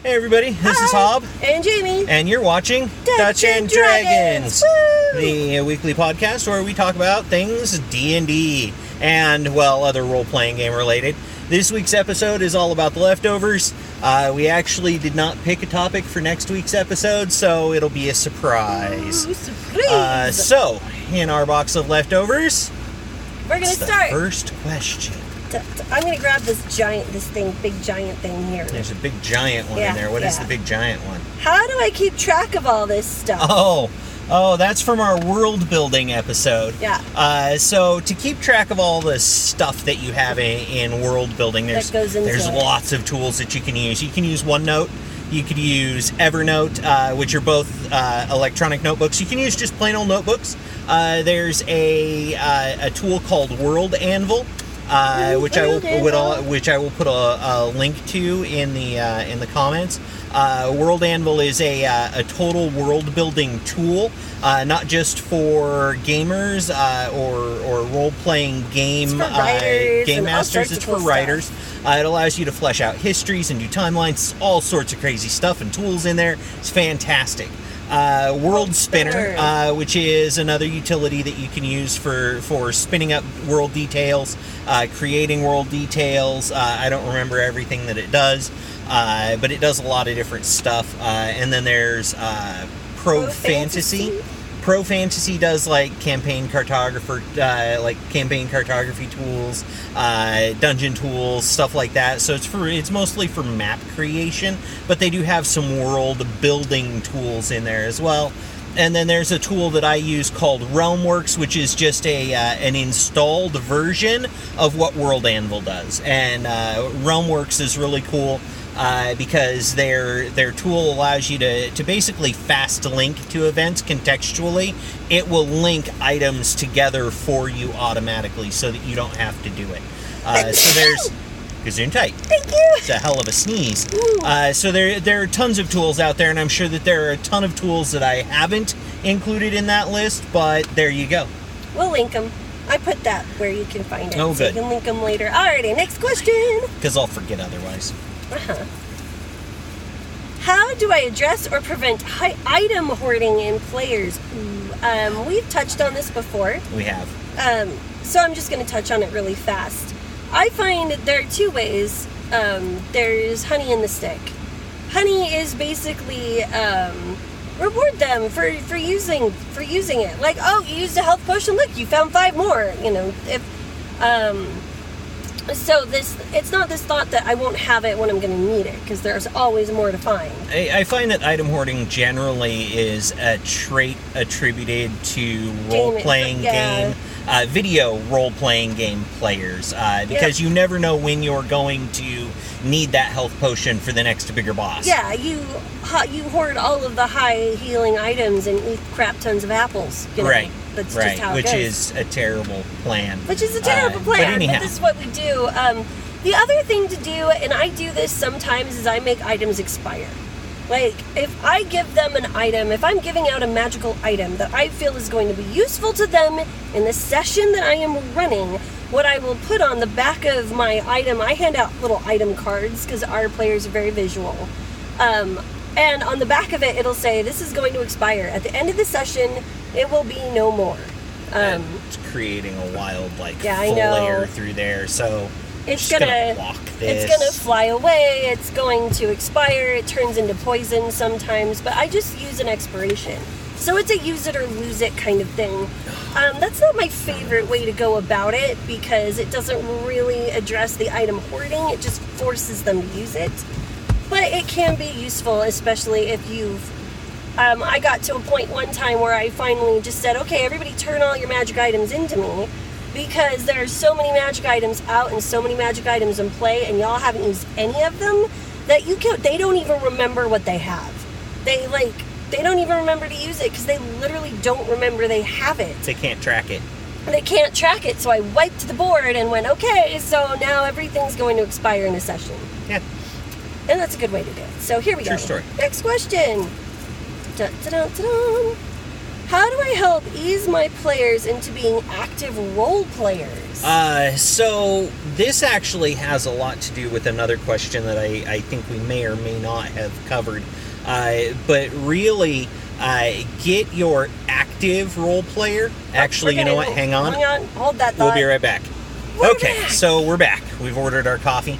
Hey everybody, this is Hob. And Jamie. And you're watching Dutch and Dragons, the weekly podcast where we talk about things D&D and, well, other role-playing game related. This week's episode is all about the leftovers. We actually did not pick a topic for next week's episode, so it'll be a surprise. Ooh, surprise! So, in our box of leftovers, we're going to start. The first question. I'm going to grab this big giant thing here. There's a big giant one in there. What is the big giant one? How do I keep track of all this stuff? Oh, that's from our world building episode. Yeah. So to keep track of all the stuff that you have in world building, there's lots of tools that you can use. You can use OneNote. You could use Evernote, which are both electronic notebooks. You can use just plain old notebooks. There's a tool called WorldAnvil. Which I will put a link to in the comments. WorldAnvil is a total world building tool, not just for gamers or role playing game masters. It's for writers. It allows you to flesh out histories and do timelines. All sorts of crazy stuff and tools in there. It's fantastic. World Spinner, which is another utility that you can use for spinning up world details, creating world details. I don't remember everything that it does, but it does a lot of different stuff. And then there's Pro Fantasy. Pro Fantasy does like campaign cartography tools, dungeon tools, stuff like that. So it's mostly for map creation, but they do have some world building tools in there as well. And then there's a tool that I use called RealmWorks, which is just an installed version of what WorldAnvil does. And RealmWorks is really cool. Because their tool allows you to basically fast link to events contextually. It will link items together for you automatically so that you don't have to do it. So there's Gesundheit. Thank you. It's a hell of a sneeze. So there are tons of tools out there, and I'm sure that there are a ton of tools that I haven't included in that list, but there you go. We'll link them. I put that where you can find it. Oh, so good. You can link them later. Alrighty, next question. Because I'll forget otherwise. How do I address or prevent item hoarding in players? We've touched on this before. We have. So I'm just going to touch on it really fast. I find there are two ways. There's honey in the stick. Honey is basically reward them for using it. Like, oh, you used a health potion. Look, you found 5 more. You know, So it's not this thought that I won't have it when I'm going to need it, because there's always more to find. I find that item hoarding generally is a trait attributed to role-playing game, video role-playing game players, because you never know when you're going to need that health potion for the next bigger boss. Yeah, you hoard all of the high healing items and eat crap tons of apples. You know? Right. That's just how it goes. Which is a terrible plan. But this is what we do. The other thing to do, and I do this sometimes, is I make items expire. Like, if I give them an item, if I'm giving out a magical item that I feel is going to be useful to them in the session that I am running, what I will put on the back of my item, I hand out little item cards, because our players are very visual. And on the back of it, it'll say, this is going to expire. At the end of the session, it will be no more. It's creating a wild, full layer through there, so it's gonna block this. It's gonna fly away, it's going to expire, it turns into poison sometimes, but I just use an expiration. So it's a use it or lose it kind of thing. That's not my favorite way to go about it, because it doesn't really address the item hoarding, it just forces them to use it. But it can be useful, especially if you've... I got to a point one time where I finally just said, okay, everybody turn all your magic items into me, because there are so many magic items out and so many magic items in play, and y'all haven't used any of them, that they don't even remember what they have. They don't even remember to use it, because they literally don't remember they have it. They can't track it. They can't track it, so I wiped the board and went, okay, so now everything's going to expire in a session. Yeah. And that's a good way to do it. So here we go. True story. Next question. How do I help ease my players into being active role players? So this actually has a lot to do with another question that I think we may or may not have covered. But really, get your active role player. Actually, you know what? Hang on. Hold that thought. We'll be right back. So we're back. We've ordered our coffee.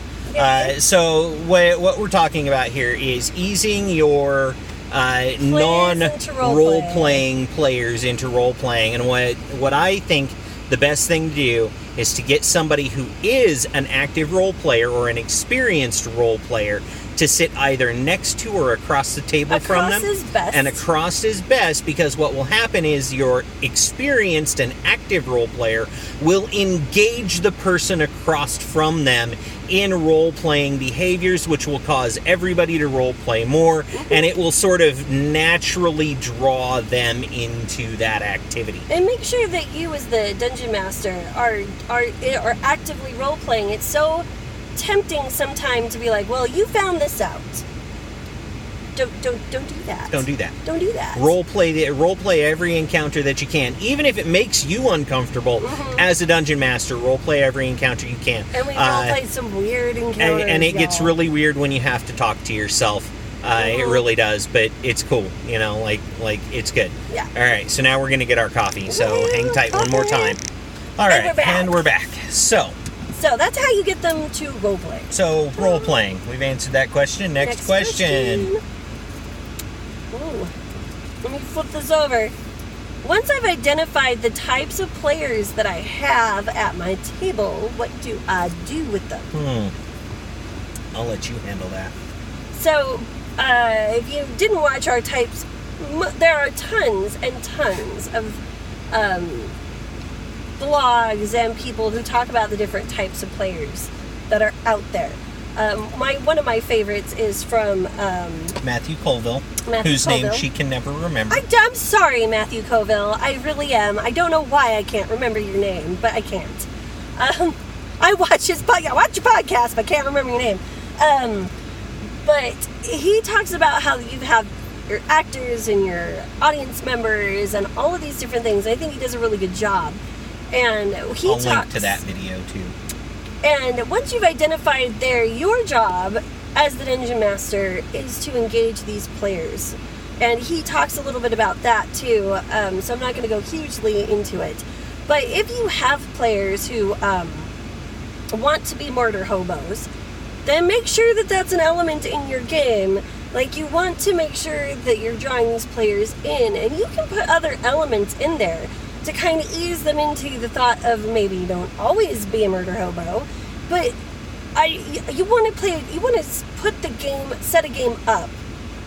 So what we're talking about here is easing your non-role-playing players into role-playing. And what I think the best thing to do is to get somebody who is an active role player or an experienced role player to sit either next to or across the table from them. Across is best. And across is best, because what will happen is your experienced and active role player will engage the person across from them in role-playing behaviors, which will cause everybody to role-play more, and it will sort of naturally draw them into that activity. And make sure that you, as the dungeon master, are actively role-playing. It's so tempting sometimes to be like, well, you found this out. Don't do that. Don't do that. Don't do that. Role play every encounter that you can, even if it makes you uncomfortable. As a dungeon master, role play every encounter you can. And we role played some weird encounters. And it gets really weird when you have to talk to yourself. It really does, but it's cool. You know, like it's good. Yeah. All right, so now we're gonna get our coffee. So hang tight one more time. All right, and we're back. So that's how you get them to role play. So role playing. We've answered that question. Next question. Ooh. Let me flip this over. Once I've identified the types of players that I have at my table, what do I do with them? I'll let you handle that. So, if you didn't watch our types, there are tons and tons of blogs and people who talk about the different types of players that are out there. One of my favorites is from Matthew Colville, whose name she can never remember. I'm sorry, Matthew Colville. I really am. I don't know why I can't remember your name, but I can't. I watch his podcast. I watch your podcast, but I can't remember your name. But he talks about how you have your actors and your audience members and all of these different things. I think he does a really good job. And I'll link to that video too. And once you've identified your job as the dungeon master is to engage these players. And he talks a little bit about that too, so I'm not going to go hugely into it. But if you have players who want to be murder hobos, then make sure that that's an element in your game. Like, you want to make sure that you're drawing these players in, and you can put other elements in there to kind of ease them into the thought of maybe you don't always be a murder hobo, but you want to set a game up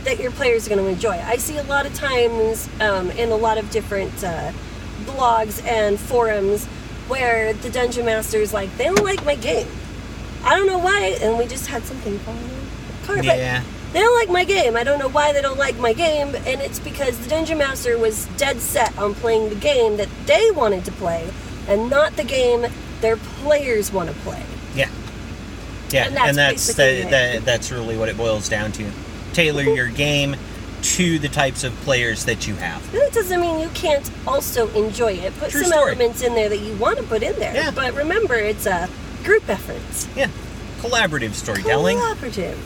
that your players are going to enjoy. I see a lot of times in a lot of different blogs and forums where the dungeon master is like, they don't like my game. I don't know why, and we just had something fall in the car. Yeah. They don't like my game. I don't know why they don't like my game, and it's because the dungeon master was dead set on playing the game that they wanted to play, and not the game their players want to play. Yeah, and that's really what it boils down to. Tailor your game to the types of players that you have. That doesn't mean you can't also enjoy it. Put some elements in there that you want to put in there. Yeah. But remember, it's a group effort. Yeah, collaborative storytelling. Collaborative.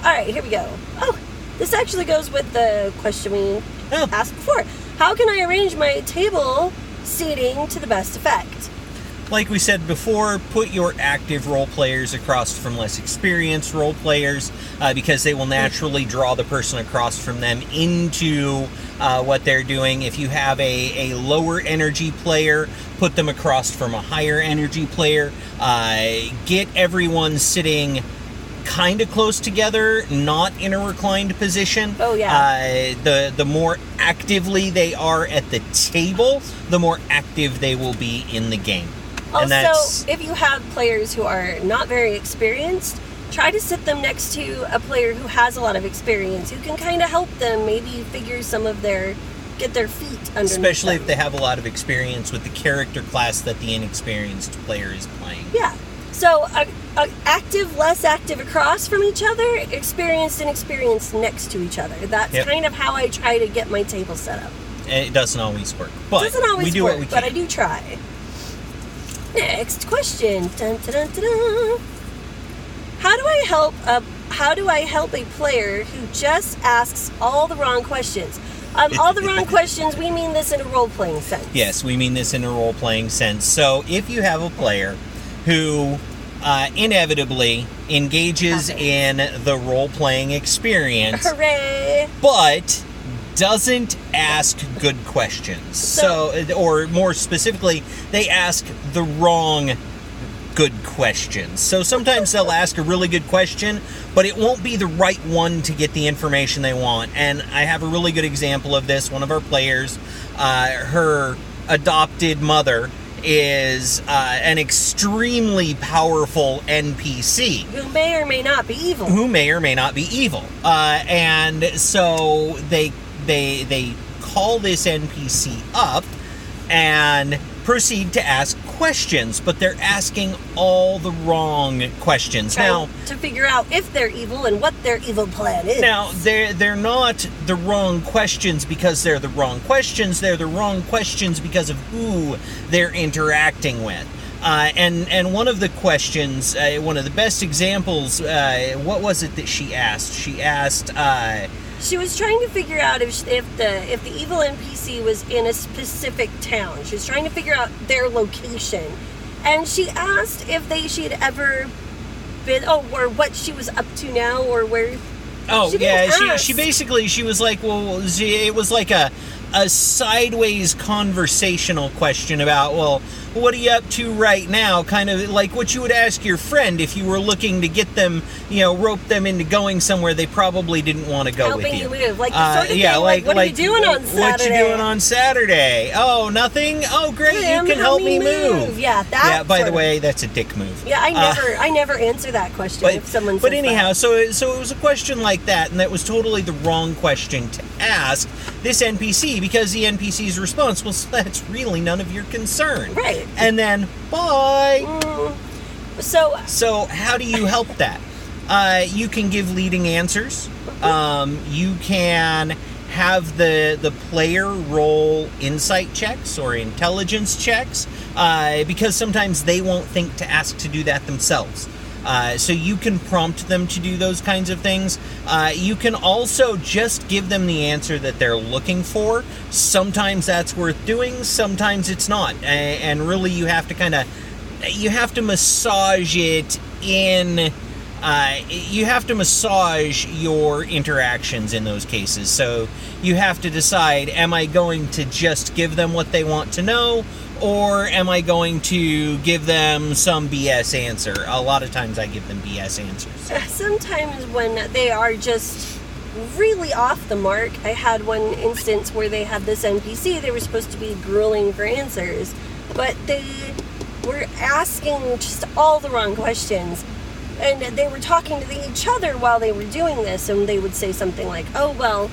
All right, here we go. Oh, this actually goes with the question we asked before. How can I arrange my table seating to the best effect? Like we said before, put your active role players across from less experienced role players because they will naturally draw the person across from them into what they're doing. If you have a lower energy player, put them across from a higher energy player. Get everyone sitting kind of close together, not in a reclined position. Oh, yeah. The more actively they are at the table, the more active they will be in the game. Also, if you have players who are not very experienced, try to sit them next to a player who has a lot of experience, who can kind of help them maybe figure get their feet underneath Especially them. If they have a lot of experience with the character class that the inexperienced player is playing. Yeah. So, active, less active across from each other, experienced and experienced next to each other. That's kind of how I try to get my table set up. it doesn't always work. But it doesn't always we do work, what we can. but I do try. Next question. Dun, dun, dun, dun, dun. How do I help a player who just asks all the wrong questions? All the wrong questions, we mean this in a role-playing sense. Yes, we mean this in a role-playing sense. So if you have a player who inevitably engages in the role-playing experience, hooray! But doesn't ask good questions. So, or more specifically, they ask the wrong good questions. So sometimes they'll ask a really good question, but it won't be the right one to get the information they want. And I have a really good example of this. One of our players, her adopted mother is an extremely powerful NPC. Who may or may not be evil. And so they call this NPC up and proceed to ask questions, but they're asking all the wrong questions. Now, to figure out if they're evil and what their evil plan is. Now, they're not the wrong questions because they're the wrong questions. They're the wrong questions because of who they're interacting with. And one of the questions, one of the best examples, what was it that she asked? She asked... she was trying to figure out if the evil NPC was in a specific town. She was trying to figure out their location, and she asked if she had ever been, or what she was up to now, or where. She basically was like, well, it was like a sideways conversational question about, well, what are you up to right now? Kind of like what you would ask your friend if you were looking to get them, rope them into going somewhere they probably didn't want to go with you. Helping you move, like the sort of thing, like what are you doing on Saturday? What you doing on Saturday? Oh, nothing? Oh, great, you can help me move. Yeah, that. By the way, that's a dick move. Yeah, I never answer that question if someone says But anyhow, so it was a question like that, and that was totally the wrong question to ask this NPC, because the NPC's response was, that's really none of your concern. Right. And then, bye. So how do you help that? You can give leading answers. You can have the player roll insight checks or intelligence checks, because sometimes they won't think to ask to do that themselves. So you can prompt them to do those kinds of things. You can also just give them the answer that they're looking for. Sometimes that's worth doing, sometimes it's not. And really you have to massage it in... you have to massage your interactions in those cases. So you have to decide, am I going to just give them what they want to know, or am I going to give them some BS answer? A lot of times I give them BS answers. Sometimes when they are just really off the mark. I had one instance where they had this NPC, they were supposed to be grueling for answers, but they were asking just all the wrong questions. And they were talking to each other while they were doing this, and they would say something like, oh, well,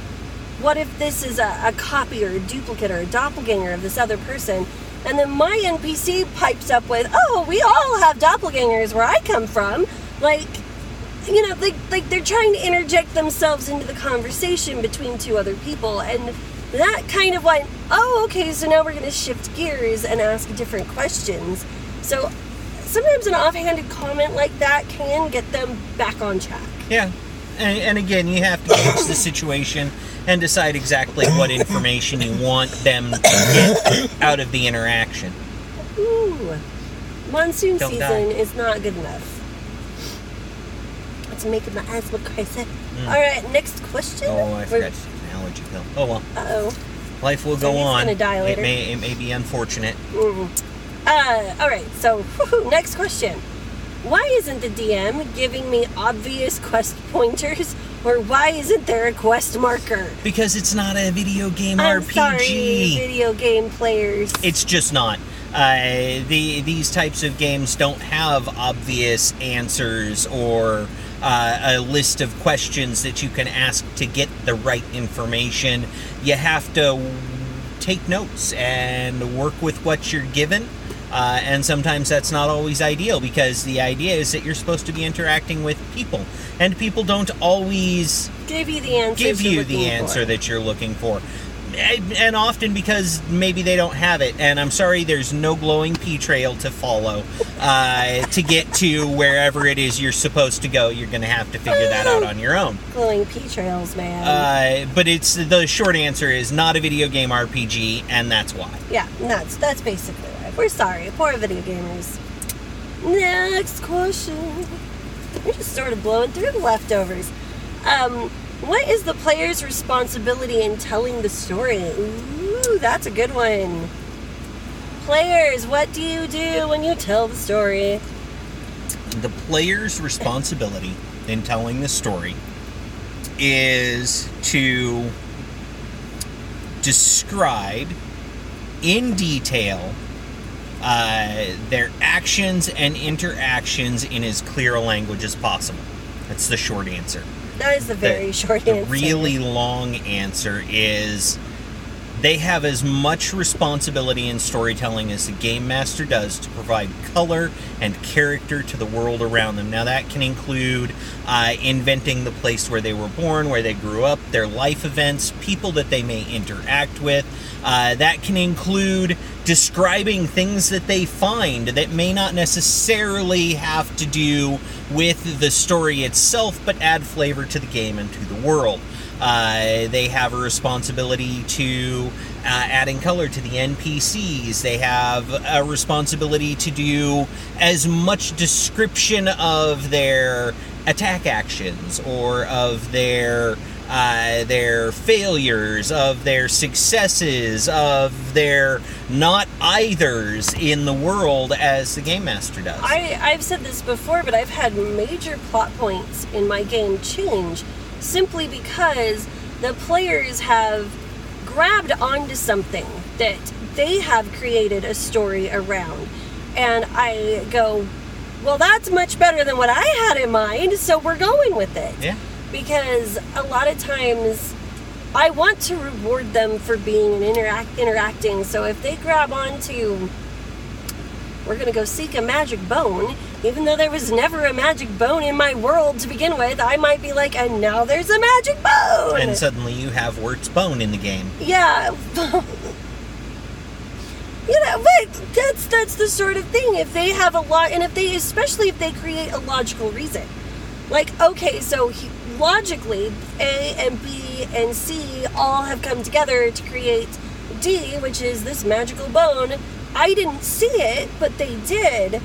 what if this is a copy or a duplicate or a doppelganger of this other person? And then my NPC pipes up with, oh, we all have doppelgangers where I come from. Like they're trying to interject themselves into the conversation between two other people. And that kind of went, oh, okay, so now we're going to shift gears and ask different questions. So sometimes an offhanded comment like that can get them back on track. Yeah. And again, you have to gauge the situation and decide exactly what information you want them to get out of the interaction. Ooh. Monsoon season is not good enough. It's making my eyes look crazy. All right, next question. Oh, I forgot to take an allergy pill. Oh, well. Uh-oh. Life will go on. He's going to die later. It may be unfortunate. All right, so next question. Why isn't the DM giving me obvious quest pointers, or why isn't there a quest marker? Because it's not a video game I'm RPG. Sorry, video game players. It's just not. These types of games don't have obvious answers or a list of questions that you can ask to get the right information. You have to take notes and work with what you're given. And sometimes that's not always ideal, because the idea is that you're supposed to be interacting with people, and people don't always give you the answer that you're looking for. And often because maybe they don't have it. And I'm sorry, there's no glowing pea trail to follow to get to wherever it is you're supposed to go. You're going to have to figure that out on your own. Glowing pea trails, man. But the short answer is not a video game RPG, and that's why. Yeah, that's basically why. We're sorry, poor video gamers. Next question. We're just sort of blowing through the leftovers. What is the player's responsibility in telling the story? Ooh, that's a good one. Players, what do you do when you tell the story? The player's responsibility in telling the story is to describe in detail their actions and interactions in as clear a language as possible. That's the short answer. That is the very short answer. The really long answer is they have as much responsibility in storytelling as the game master does to provide color and character to the world around them. Now that can include inventing the place where they were born, where they grew up, their life events, people that they may interact with. That can include describing things that they find that may not necessarily have to do with the story itself, but add flavor to the game and to the world. They have a responsibility to adding color to the NPCs. They have a responsibility to do as much description of their attack actions or of their failures, of their successes, of their not eithers in the world as the game master does. I've said this before, but I've had major plot points in my game change simply because the players have grabbed onto something that they have created a story around. And I go, well, that's much better than what I had in mind, so we're going with it. Yeah. Because a lot of times I want to reward them for being and interacting. So if they grab onto, we're going to go seek a magic bone, even though there was never a magic bone in my world to begin with, I might be like, and now there's a magic bone! And suddenly you have Wirt's bone in the game. Yeah. But that's the sort of thing. If they have a lot, and especially if they create a logical reason. Like, okay, so logically, A and B and C all have come together to create D, which is this magical bone. I didn't see it, but they did.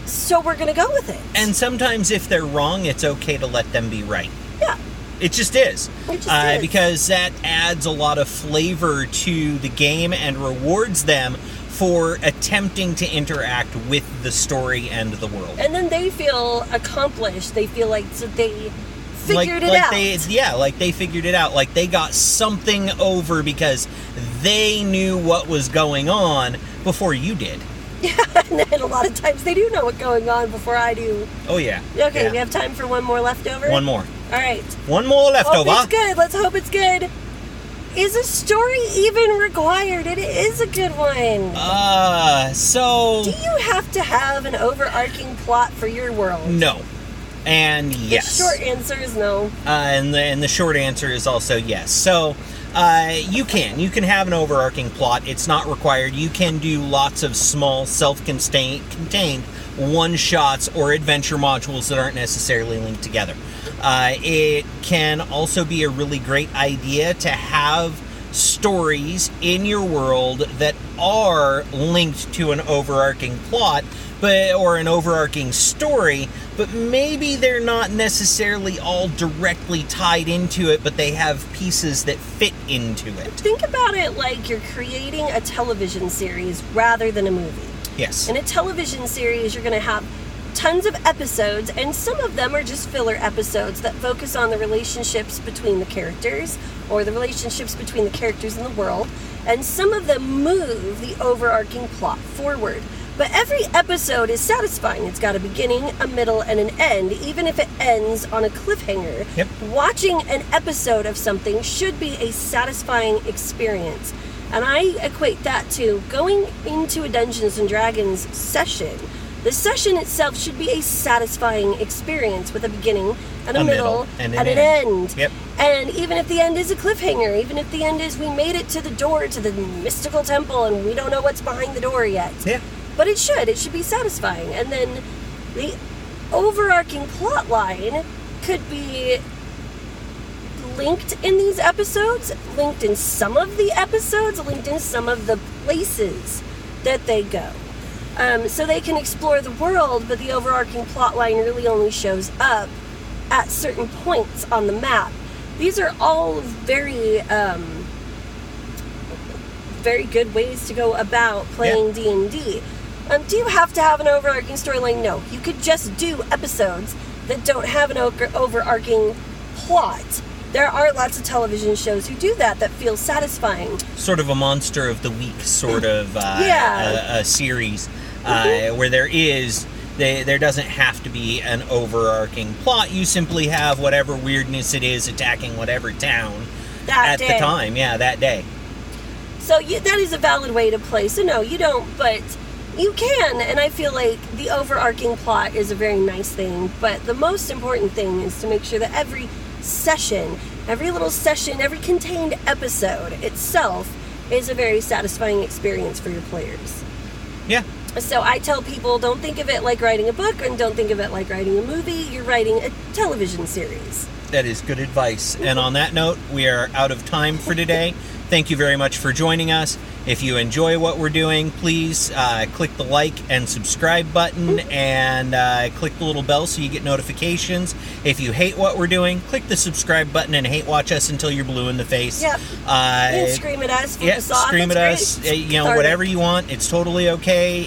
So we're going to go with it. And sometimes if they're wrong, it's okay to let them be right. Yeah. It just is. It just is. Because that adds a lot of flavor to the game and rewards them for attempting to interact with the story and the world. And then they feel accomplished. They feel like they figured it out. Like they figured it out. Like they got something over because they knew what was going on before you did. Yeah, and then a lot of times they do know what's going on before I do. Oh, yeah. Okay, yeah. We have time for one more leftover? One more. All right. One more leftover. Hope it's good. Let's hope it's good. Is a story even required? It is a good one. So... Do you have to have an overarching plot for your world? No. And yes. The short answer is no. And the short answer is also yes. So... You can have an overarching plot. It's not required. You can do lots of small, self-contained one-shots or adventure modules that aren't necessarily linked together. It can also be a really great idea to have stories in your world that are linked to an overarching plot, or an overarching story, but maybe they're not necessarily all directly tied into it, but they have pieces that fit into it. Think about it like you're creating a television series rather than a movie. Yes. In a television series, you're going to have tons of episodes, and some of them are just filler episodes that focus on the relationships between the characters, or the relationships between the characters in the world, and some of them move the overarching plot forward. But every episode is satisfying. It's got a beginning, a middle, and an end, even if it ends on a cliffhanger. Yep. Watching an episode of something should be a satisfying experience. And I equate that to going into a Dungeons & Dragons session The session itself should be a satisfying experience with a beginning and a middle and an end. Yep. And even if the end is a cliffhanger, even if the end is we made it to the door to the mystical temple and we don't know what's behind the door yet. Yeah. But it should be satisfying. And then the overarching plot line could be linked in these episodes, linked in some of the episodes, linked in some of the places that they go. So they can explore the world, but the overarching plot line really only shows up at certain points on the map. These are all very, very good ways to go about playing D&D. Do you have to have an overarching storyline? No. You could just do episodes that don't have an overarching plot. There are lots of television shows who do that feel satisfying. Sort of a monster of the week sort of a series where there doesn't have to be an overarching plot. You simply have whatever weirdness it is attacking whatever town at the time. Yeah, that day. So that is a valid way to play. So no, you don't, but you can. And I feel like the overarching plot is a very nice thing. But the most important thing is to make sure that every session, every little session, every contained episode itself is a very satisfying experience for your players. Yeah. So I tell people, don't think of it like writing a book and don't think of it like writing a movie. You're writing a television series. That is good advice. And on that note, we are out of time for today. Thank you very much for joining us. If you enjoy what we're doing, please click the like and subscribe button and click the little bell so you get notifications. If you hate what we're doing, click the subscribe button and hate watch us until you're blue in the face. Yep. And scream at us. Scream at us. Whatever you want. It's totally okay.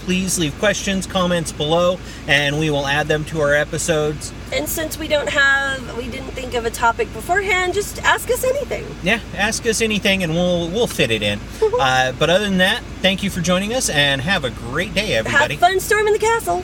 Please leave questions, comments below, and we will add them to our episodes. And since we didn't think of a topic beforehand, just ask us anything. Yeah, ask us anything and we'll fit it in. But other than that, thank you for joining us and have a great day, everybody. Have fun storming the castle.